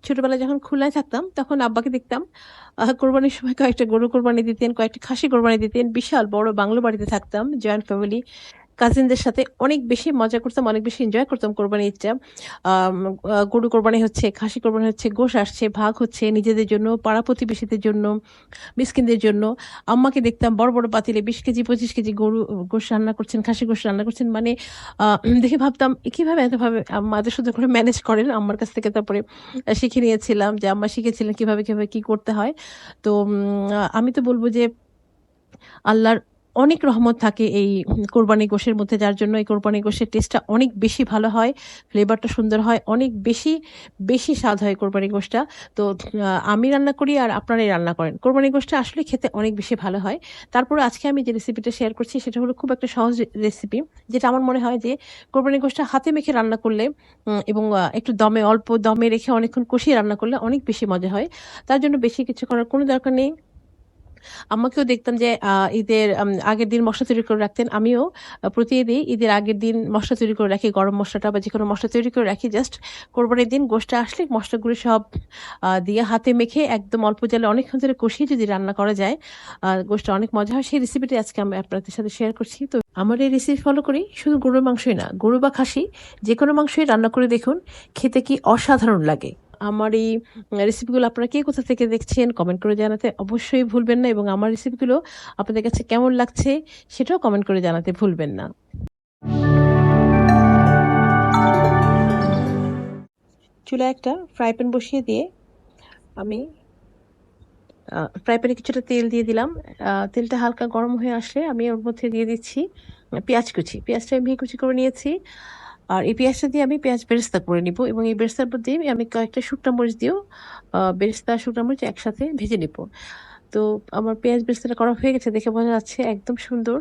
ছোটবেলায় যখন খুলনায় থাকতাম তখন আব্বাকে দেখতাম কোরবানির সময় কয়েকটা গরু কোরবানি দিতেন, কয়েকটা খাসি কোরবানি দিতেন। বিশাল বড় বাংলো বাড়িতে থাকতাম, জয়েন্ট ফ্যামিলি। কাজিনদের সাথে অনেক বেশি মজা করতাম, অনেক বেশি এনজয় করতাম কোরবানি ঈদটা। গরু কোরবানি হচ্ছে, খাসি কোরবানি হচ্ছে, গোশ আসছে, ভাগ হচ্ছে নিজেদের জন্য, পাড়া প্রতিবেশীদের জন্য, মিসকিনদের জন্য। আম্মাকে দেখতাম বড় বড় পাতিলে 20 কেজি 25 কেজি গোশ রান্না করছেন, খাসি গোশ রান্না করছেন। মানে দেখে ভাবতাম কিভাবে এতভাবে আম্মা এত সুন্দর করে ম্যানেজ করেন। আম্মার কাছ থেকে তারপরে শিখে নিয়েছিলাম যে আম্মা শিখেছিলেন কিভাবে কিভাবে কি করতে হয়। তো আমি তো বলবো যে আল্লাহর অনেক রহমত থাকে এই কোরবানি গোশের মধ্যে, যার জন্য এই কোরবানি গোশের টেস্টটা অনেক বেশি ভালো হয়, ফ্লেভারটা সুন্দর হয়, অনেক বেশি বেশি স্বাদ হয় কোরবানি গোশটা। তো আমি রান্না করি আর আপনারাই রান্না করেন, কোরবানি গোশটা আসলে খেতে অনেক বেশি ভালো হয়। তারপরে আজকে আমি যে রেসিপিটা শেয়ার করছি সেটা হলো খুব একটা সহজ রেসিপি, যেটা আমার মনে হয় যে কোরবানি গোশটা হাতে মেখে রান্না করলে এবং একটু দমে অল্প দমে রেখে অনেকক্ষণ কষিয়ে রান্না করলে অনেক বেশি মজা হয়। তার জন্য বেশি কিছু করার কোনো দরকার নেই। আম্মাকেও দেখতাম যে ঈদের আগের দিন মসলা তৈরি করে রাখতেন। আমিও প্রতি ঈদেই ঈদের আগের দিন মসলা তৈরি করে রাখি। গরম মসলাটা বা যেকোনো মসলা তৈরি করে রাখি। জাস্ট কোরবানির দিন গোশটা আসলে মসলাগুলো সব দিয়ে হাতে মেখে একদম অল্প জালে অনেকক্ষণ ধরে কষিয়ে যদি রান্না করা যায়, গোশটা অনেক মজা হয়। সেই রেসিপিটি আজকে আমি আপনাদের সাথে শেয়ার করছি। তো আমার এই রেসিপি ফলো করি শুধু গরুর মাংসই না, গরু বা খাসি যেকোনো মাংসই রান্না করে দেখুন, খেতে কি অসাধারণ লাগে। আমার এই রেসিপিগুলো আপনারা কে কোথা থেকে দেখছেন কমেন্ট করে জানাতে অবশ্যই ভুলবেন না, এবং আমার রেসিপিগুলো আপনাদের কাছে কেমন লাগছে সেটাও কমেন্ট করে জানাতে ভুলবেন না। চুলায় একটা ফ্রাই প্যান বসিয়ে দিয়ে আমি ফ্রাই প্যানে কিছুটা তেল দিয়ে দিলাম। তেলটা হালকা গরম হয়ে আসলে আমি ওর মধ্যে দিয়ে দিচ্ছি পেঁয়াজ কুচি। পেঁয়াজটা আমি কুচি করে নিয়েছি। আর এই পেঁয়াজটা দিয়ে আমি পেঁয়াজ বেরেস্তা করে নিব, এবং এই বেরেস্তার মধ্যে আমি কয়েকটা শুকনা মরিচ দিয়েও বেরেস্তা শুকনা মরিচ একসাথে ভেজে নিব। তো আমার পেঁয়াজ বেরেস্তাটা করা হয়ে গেছে, দেখে বোঝা যাচ্ছে একদম সুন্দর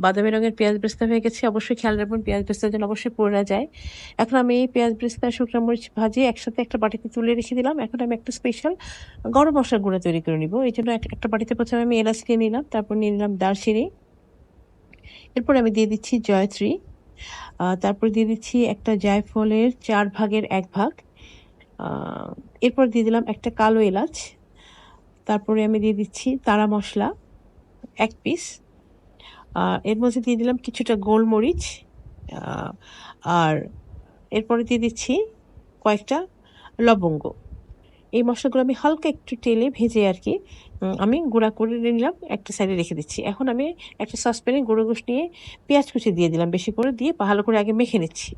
বাদামি রঙের পেঁয়াজ বেরেস্তা হয়ে গেছে। অবশ্যই খেয়াল রাখবেন পেঁয়াজ বেরেস্তা যেন অবশ্যই পুড়ে না যায়। এখন আমি এই পেঁয়াজ বেরেস্তা শুকনা মরিচ ভাজিয়ে একসাথে একটা বাটিতে তুলে রেখে দিলাম। এখন আমি একটা স্পেশাল গরম মশলার গুঁড়া তৈরি করে নিব। এই জন্য একটা বাটিতে প্রথমে আমি এলাচ নিয়ে নিলাম, তারপর নিয়ে নিলাম দারচিনি, এরপর আমি দিয়ে দিচ্ছি জয়ত্রী, তারপর দিয়ে দিচ্ছি একটা জায়ফলের 1/4 ভাগ, এরপর দিয়ে দিলাম একটা কালো এলাচ, তারপরে আমি দিয়ে দিচ্ছি তারা মশলা 1 পিস, এর মধ্যে দিয়ে দিলাম কিছুটা গোলমরিচ, আর এরপরে দিয়ে দিচ্ছি কয়েকটা লবঙ্গ। এই মশলাগুলো আমি হালকা একটু তেলে ভেজে আর কি আমি গুঁড়া করে নিলাম, একটা সাইডে রেখে দিচ্ছি। এখন আমি একটা সসপ্যানে গুঁড়ো গোশ নিয়ে পেঁয়াজ কুচি দিয়ে দিলাম, বেশি করে দিয়ে ভালো করে আগে মেখে নিচ্ছি।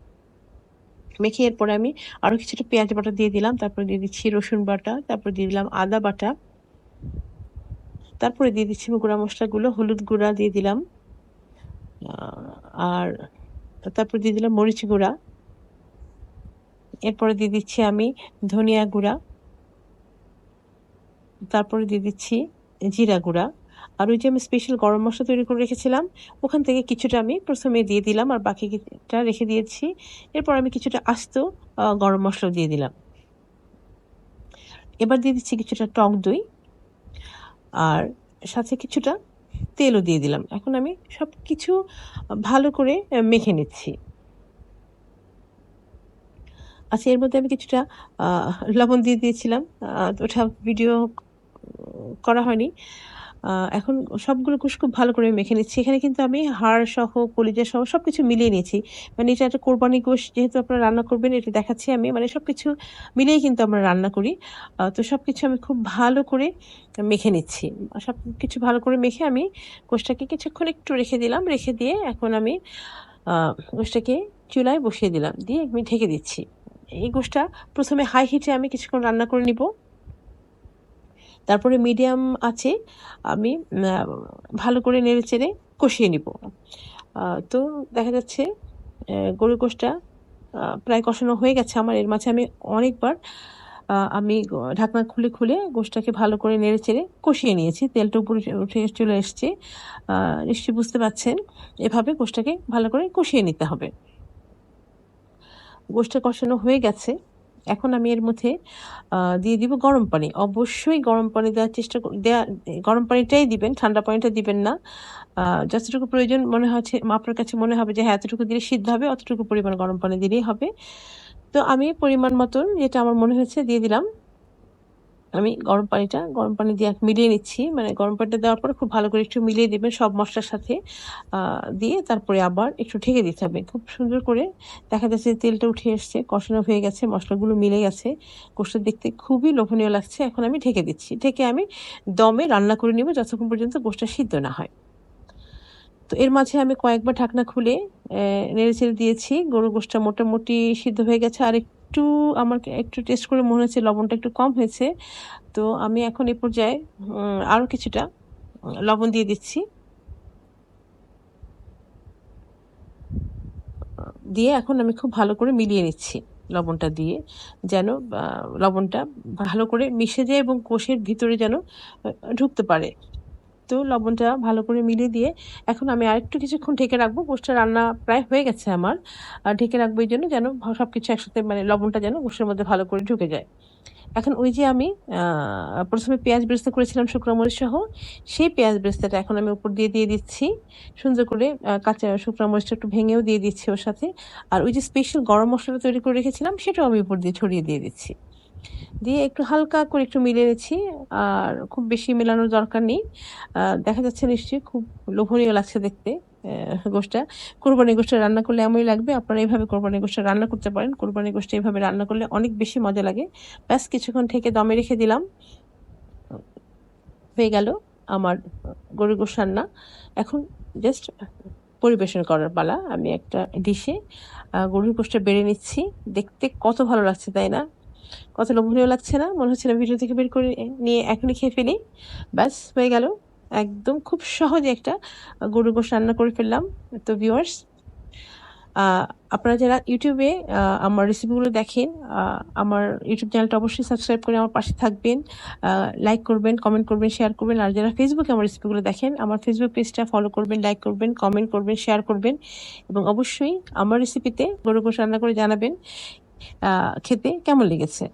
মেখে এরপরে আমি আরো কিছুটা পেঁয়াজ বাটা দিয়ে দিলাম, তারপরে দিয়ে দিচ্ছি রসুন বাটা, তারপর দিয়ে দিলাম আদা বাটা, তারপরে দিয়ে দিচ্ছি গুঁড়া মশলাগুলো, হলুদ গুঁড়া দিয়ে দিলাম, আর তারপর দিয়ে দিলাম মরিচ গুঁড়া, এরপরে দিয়ে দিচ্ছি আমি ধনিয়া গুঁড়া, তারপরে দিয়ে দিচ্ছি জিরা গুঁড়া, আর ওই যে আমি স্পেশাল গরম মশলা তৈরি করে রেখেছিলাম ওখান থেকে কিছুটা আমি প্রথমে দিয়ে দিলাম আর বাকিটা রেখে দিয়েছি। এরপর আমি কিছুটা আস্ত গরম মশলা দিয়ে দিলাম। এবার দিয়ে দিচ্ছি কিছুটা টক দই, আর সাথে কিছুটা তেলও দিয়ে দিলাম। এখন আমি সব কিছু ভালো করে মেখে নিচ্ছি। আচ্ছা, এর মধ্যে আমি কিছুটা লবণ দিয়ে দিয়েছিলাম, ওটা ভিডিও করা হয়নি। এখন সবগুলো খুব ভালো করে মেখে নিচ্ছি। এখানে কিন্তু আমি হাড় সহ কলিজা সহ সবকিছু মিলিয়ে নিয়েছি। মানে এটা একটা কোরবানি গোশ যেহেতু আপনারা রান্না করবেন, এটা দেখাচ্ছি আমি, মানে সবকিছু মিলিয়েই কিন্তু আমরা রান্না করি। তো সবকিছু আমি খুব ভালো করে মেখে নিচ্ছি। সবকিছু ভালো করে মেখে আমি গোশটাকে কিছুক্ষণ একটু রেখে দিলাম। রেখে দিয়ে এখন আমি গোশটাকে চুলায় বসিয়ে দিলাম, দিয়ে আমি ঢেকে দিচ্ছি। এই গোশটা প্রথমে হাই হিটে আমি কিছুক্ষণ রান্না করে নিব, তারপরে মিডিয়াম আছে আমি ভালো করে নেড়ে চেড়ে কষিয়ে নিব। তো দেখা যাচ্ছে গরুর গোশটা প্রায় কষানো হয়ে গেছে আমার। এর মাঝে আমি অনেকবার আমি ঢাকনা খুলে খুলে গোশটাকে ভালো করে নেড়ে চেড়ে কষিয়ে নিয়েছি। তেলটা উপরে উঠে চলে এসছে, নিশ্চয়ই বুঝতে পারছেন। এভাবে গোশটাকে ভালো করে কষিয়ে নিতে হবে। গোশটা কষানো হয়ে গেছে, এখন আমি এর মধ্যে দিয়ে দিব গরম পানি। অবশ্যই গরম পানি দেওয়ার চেষ্টা গরম পানিটাই দিবেন, ঠান্ডা পানিটা দিবেন না। যতটুকু প্রয়োজন মনে হচ্ছে আপনার কাছে মনে হবে যে হ্যাঁ এতটুকু দিলে সিদ্ধ হবে, অতটুকু পরিমাণ গরম পানি দিলেই হবে। তো আমি পরিমাণ মতন যেটা আমার মনে হয়েছে দিয়ে দিলাম। আমি গরম পানি দিয়ে মিলিয়ে নিচ্ছি। মানে গরম পানিটা দেওয়ার পরে খুব ভালো করে একটু মিলিয়ে দিবেন সব মসলার সাথে। দিয়ে তারপরে আবার একটু ঢেকে দিতে হবে। খুব সুন্দর করে দেখা যাচ্ছে তেলটা উঠে এসছে, কষানো হয়ে গেছে, মসলাগুলো মিলে গেছে। গোশটা দেখতে খুবই লোভনীয় লাগছে। এখন আমি ঢেকে দিচ্ছি। ঢেকে আমি দমে রান্না করে নিব যতক্ষণ পর্যন্ত গোশটা সিদ্ধ না হয়। তো এর মাঝে আমি কয়েকবার ঢাকনা খুলে নেড়েচেড়ে দিয়েছি। গরুর গোশটা মোটামুটি সিদ্ধ হয়ে গেছে। আর আমার একটু টেস্ট করে মনে হচ্ছে লবণটা একটু কম হয়েছে। তো আমি এখন এই পর্যায়ে আরো কিছুটা লবণ দিয়ে দিচ্ছি। দিয়ে এখন আমি খুব ভালো করে মিলিয়ে নিচ্ছি লবণটা দিয়ে, যেন লবণটা ভালো করে মিশে যায় এবং কোষের ভিতরে যেন ঢুকতে পারে। তো লবণটা ভালো করে মিলিয়ে দিয়ে এখন আমি আরেকটু কিছুক্ষণ ঢেকে রাখবো। গোশটা রান্না প্রায় হয়ে গেছে আমার। আর ঢেকে রাখবো এই জন্য যেন সবকিছু একসাথে, মানে লবণটা যেন গোশের মধ্যে ভালো করে ঢুকে যায়। এখন ওই যে আমি প্রথমে পেঁয়াজ বেরেস্তা করেছিলাম শুকনো মরিচ সহ, সেই পেঁয়াজ বেরেস্তাটা এখন আমি উপর দিয়ে দিচ্ছি সুন্দর করে। কাঁচা শুকনো মরিচটা একটু ভেঙেও দিয়ে দিচ্ছি ওর সাথে। আর ওই যে স্পেশাল গরম মশলাটা তৈরি করে রেখেছিলাম সেটাও আমি উপর দিয়ে ছড়িয়ে দিয়ে দিচ্ছি। দিয়ে একটু হালকা করে একটু মিলিয়ে নিচ্ছি। আর খুব বেশি মেলানোর দরকার নেই। দেখা যাচ্ছে নিশ্চয়ই খুব লোভনীয় লাগছে দেখতে গোশটা। কোরবানি গোশটা রান্না করলে এমনই লাগবে। আপনারা এইভাবে কোরবানি গোশটা রান্না করতে পারেন। কোরবানি গোশটা এইভাবে রান্না করলে অনেক বেশি মজা লাগে। ব্যাস কিছুক্ষণ ঢেকে দমে রেখে দিলাম। হয়ে গেল আমার গরুর গোশ রান্না। এখন জাস্ট পরিবেশন করার পালা। আমি একটা ডিশে গরুর গোশটা বেড়ে নিচ্ছি। দেখতে কত ভালো লাগছে তাই না? কত লোভনীয় লাগছে না? মনে হচ্ছে না ভিডিও থেকে বের করে নিয়ে এখনই খেয়ে ফেলি। ব্যাস হয়ে গেল। একদম খুব সহজে একটা গরুর গোশ রান্না করে ফেললাম। তো ভিউয়ার্স, আপনারা যারা ইউটিউবে আমার রেসিপিগুলো দেখেন, আমার ইউটিউব চ্যানেলটা অবশ্যই সাবস্ক্রাইব করে আমার পাশে থাকবেন। লাইক করবেন, কমেন্ট করবেন, শেয়ার করবেন। আর যারা ফেসবুকে আমার রেসিপিগুলো দেখেন, আমার ফেসবুক পেজটা ফলো করবেন, লাইক করবেন, কমেন্ট করবেন, শেয়ার করবেন এবং অবশ্যই আমার রেসিপিতে গরুর গোশ রান্না করে জানাবেন খেতে কেমন লেগেছে।